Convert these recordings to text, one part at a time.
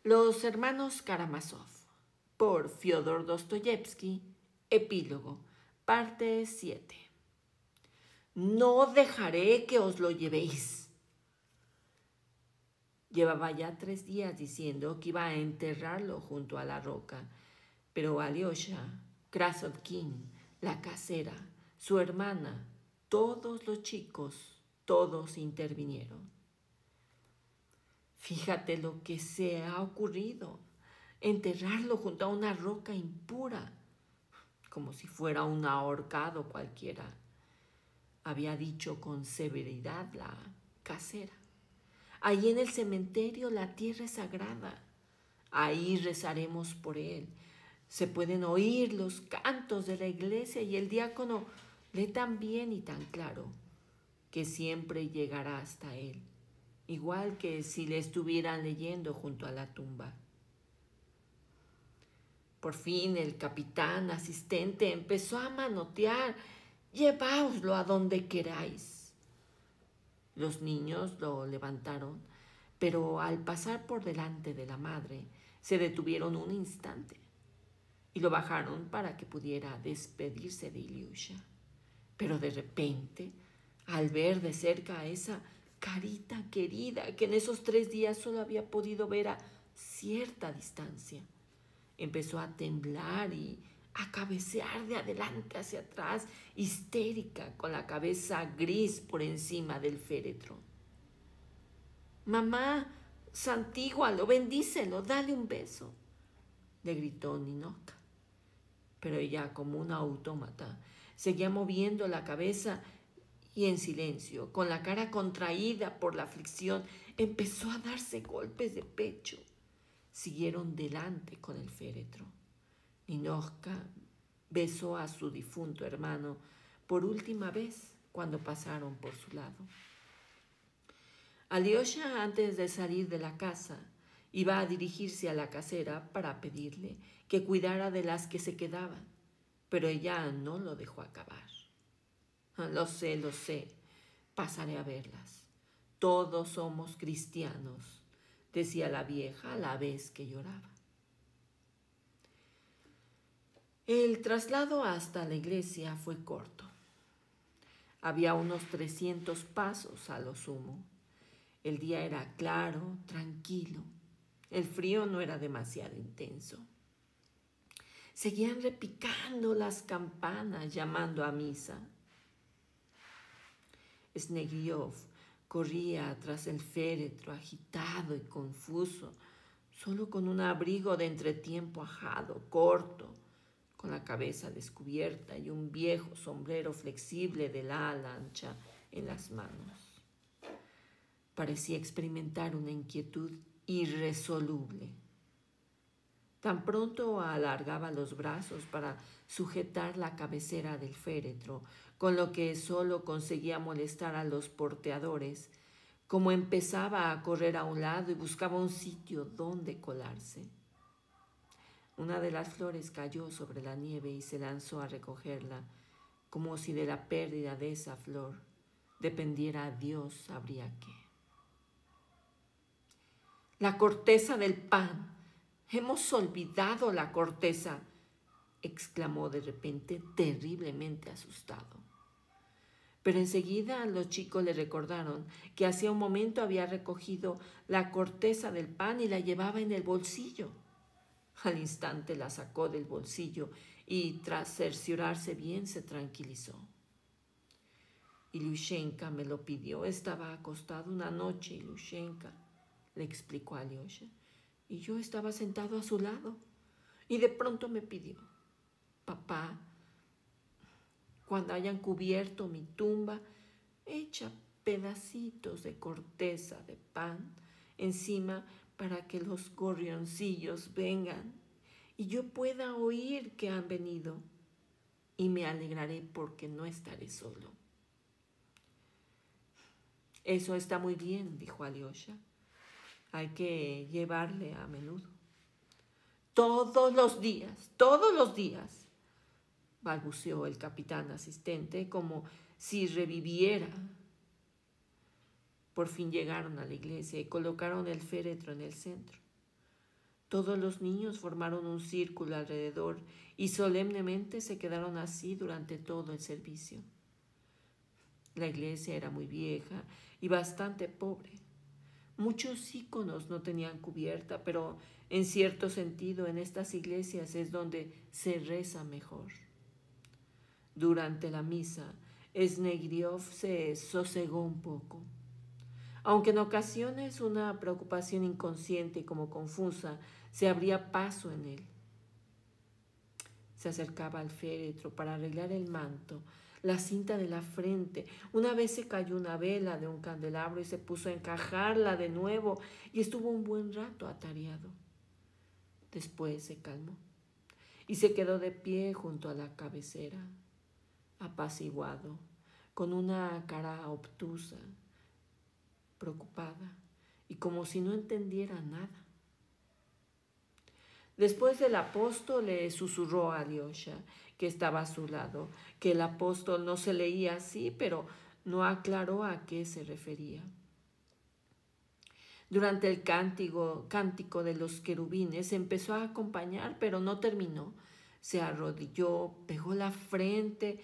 Los hermanos Karamazov, por Fyodor Dostoyevsky, epílogo, parte 7. No dejaré que os lo llevéis. Llevaba ya 3 días diciendo que iba a enterrarlo junto a la roca, pero Alyosha, Krasotkin, la casera, su hermana, todos los chicos, todos intervinieron. Fíjate lo que se ha ocurrido, enterrarlo junto a una roca impura, como si fuera un ahorcado cualquiera, había dicho con severidad la casera. Allí en el cementerio la tierra es sagrada, ahí rezaremos por él. Se pueden oír los cantos de la iglesia y el diácono lee tan bien y tan claro que siempre llegará hasta él, igual que si le estuvieran leyendo junto a la tumba. Por fin el capitán asistente empezó a manotear: «Lleváoslo a donde queráis». Los niños lo levantaron, pero al pasar por delante de la madre se detuvieron un instante y lo bajaron para que pudiera despedirse de Ilyusha. Pero de repente, al ver de cerca a esa carita querida que en esos 3 días solo había podido ver a cierta distancia, empezó a temblar y a cabecear de adelante hacia atrás, histérica, con la cabeza gris por encima del féretro. «Mamá, santígualo, bendícelo, dale un beso», le gritó Ninochka. Pero ella, como una autómata, seguía moviendo la cabeza y en silencio, con la cara contraída por la aflicción, empezó a darse golpes de pecho. Siguieron delante con el féretro. Ninochka besó a su difunto hermano por última vez cuando pasaron por su lado. Alyosha, antes de salir de la casa, iba a dirigirse a la casera para pedirle que cuidara de las que se quedaban, pero ella no lo dejó acabar. Lo sé, pasaré a verlas. Todos somos cristianos», decía la vieja a la vez que lloraba. El traslado hasta la iglesia fue corto. Había unos 300 pasos a lo sumo. El día era claro, tranquilo. El frío no era demasiado intenso. Seguían repicando las campanas llamando a misa. Snegiov corría tras el féretro agitado y confuso, solo con un abrigo de entretiempo ajado, corto, con la cabeza descubierta y un viejo sombrero flexible de ala ancha en las manos. Parecía experimentar una inquietud irresoluble. Tan pronto alargaba los brazos para sujetar la cabecera del féretro, con lo que solo conseguía molestar a los porteadores, como empezaba a correr a un lado y buscaba un sitio donde colarse. Una de las flores cayó sobre la nieve y se lanzó a recogerla, como si de la pérdida de esa flor dependiera Dios sabría qué. «La corteza del pan. Hemos olvidado la corteza», exclamó de repente, terriblemente asustado. Pero enseguida los chicos le recordaron que hacía un momento había recogido la corteza del pan y la llevaba en el bolsillo. Al instante la sacó del bolsillo y, tras cerciorarse bien, se tranquilizó. «Ilyushenka me lo pidió. Estaba acostado una noche, Ilyushenka», le explicó Alyosha, «y yo estaba sentado a su lado. Y de pronto me pidió: papá, cuando hayan cubierto mi tumba, echa pedacitos de corteza de pan encima para que los gorrioncillos vengan y yo pueda oír que han venido, y me alegraré porque no estaré solo». «Eso está muy bien», dijo Alyosha. «Hay que llevarle a menudo». todos los días», balbuceó el capitán asistente como si reviviera. Por fin llegaron a la iglesia y colocaron el féretro en el centro. Todos los niños formaron un círculo alrededor y solemnemente se quedaron así durante todo el servicio. La iglesia era muy vieja y bastante pobre. Muchos íconos no tenían cubierta, pero en cierto sentido en estas iglesias es donde se reza mejor. Durante la misa, Snegiriov se sosegó un poco. Aunque en ocasiones una preocupación inconsciente y como confusa se abría paso en él. Se acercaba al féretro para arreglar el manto, la cinta de la frente. Una vez se cayó una vela de un candelabro y se puso a encajarla de nuevo y estuvo un buen rato atareado. Después se calmó y se quedó de pie junto a la cabecera, apaciguado, con una cara obtusa, preocupada y como si no entendiera nada. Después el apóstol le susurró a Alyosha, que estaba a su lado, que el apóstol no se leía así, pero no aclaró a qué se refería. Durante el cántico de los querubines empezó a acompañar, pero no terminó. Se arrodilló, pegó la frente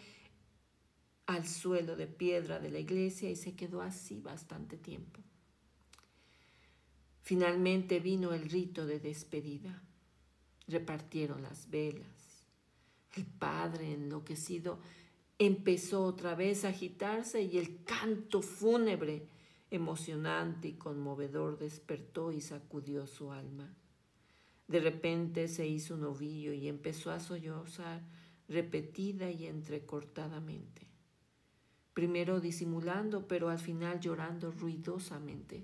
al suelo de piedra de la iglesia y se quedó así bastante tiempo. Finalmente vino el rito de despedida. Repartieron las velas. El padre, enloquecido, empezó otra vez a agitarse y el canto fúnebre, emocionante y conmovedor, despertó y sacudió su alma. De repente se hizo un ovillo y empezó a sollozar repetida y entrecortadamente. Primero disimulando, pero al final llorando ruidosamente.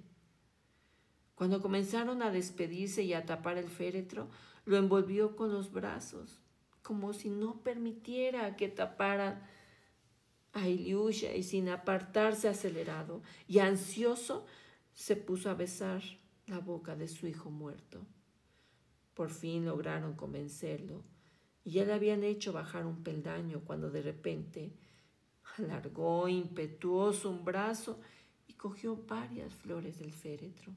Cuando comenzaron a despedirse y a tapar el féretro, lo envolvió con los brazos, como si no permitiera que taparan a Ilyusha, y sin apartarse acelerado y ansioso, se puso a besar la boca de su hijo muerto. Por fin lograron convencerlo y ya le habían hecho bajar un peldaño cuando de repente alargó impetuoso un brazo y cogió varias flores del féretro.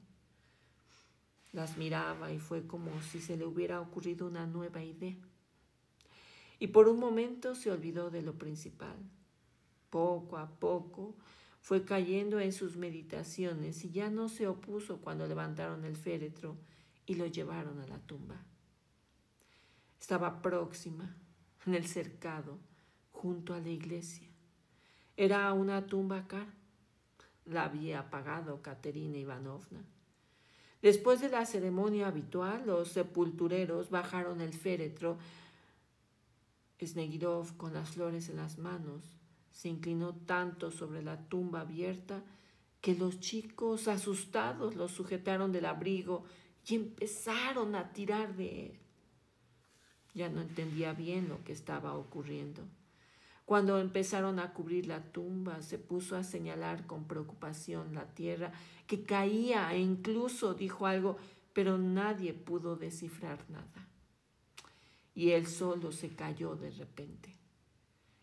Las miraba y fue como si se le hubiera ocurrido una nueva idea. Y por un momento se olvidó de lo principal. Poco a poco fue cayendo en sus meditaciones y ya no se opuso cuando levantaron el féretro y lo llevaron a la tumba. Estaba próxima, en el cercado, junto a la iglesia. Era una tumba cara. La había pagado Katerina Ivanovna. Después de la ceremonia habitual, los sepultureros bajaron el féretro. Snegirov, con las flores en las manos, se inclinó tanto sobre la tumba abierta que los chicos, asustados, lo sujetaron del abrigo y empezaron a tirar de él. Ya no entendía bien lo que estaba ocurriendo. Cuando empezaron a cubrir la tumba, se puso a señalar con preocupación la tierra que caía e incluso dijo algo, pero nadie pudo descifrar nada. Y él solo se cayó de repente.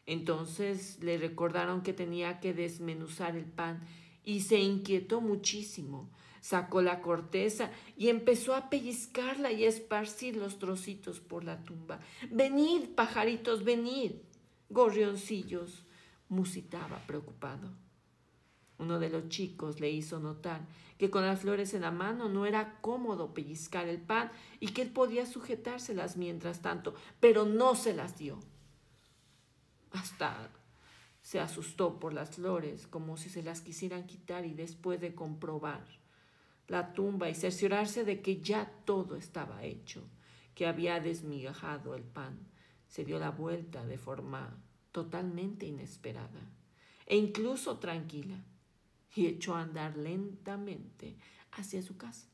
Entonces le recordaron que tenía que desmenuzar el pan y se inquietó muchísimo. Sacó la corteza y empezó a pellizcarla y a esparcir los trocitos por la tumba. «Venid, pajaritos, venid, gorrioncillos», musitaba preocupado. Uno de los chicos le hizo notar que con las flores en la mano no era cómodo pellizcar el pan y que él podía sujetárselas mientras tanto, pero no se las dio. Hasta se asustó por las flores, como si se las quisieran quitar, y después de comprobar la tumba y cerciorarse de que ya todo estaba hecho, que había desmigajado el pan, se dio la vuelta de forma totalmente inesperada e incluso tranquila y echó a andar lentamente hacia su casa.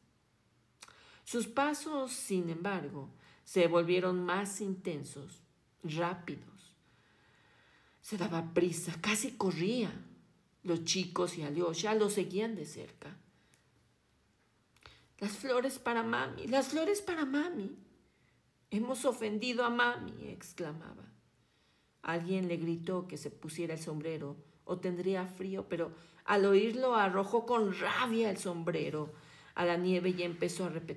Sus pasos, sin embargo, se volvieron más intensos, rápidos. Se daba prisa, casi corría. Los chicos y Alyosha lo seguían de cerca. «Las flores para mami, las flores para mami. Hemos ofendido a mami», exclamaba. Alguien le gritó que se pusiera el sombrero o tendría frío, pero al oírlo arrojó con rabia el sombrero a la nieve y empezó a repetir: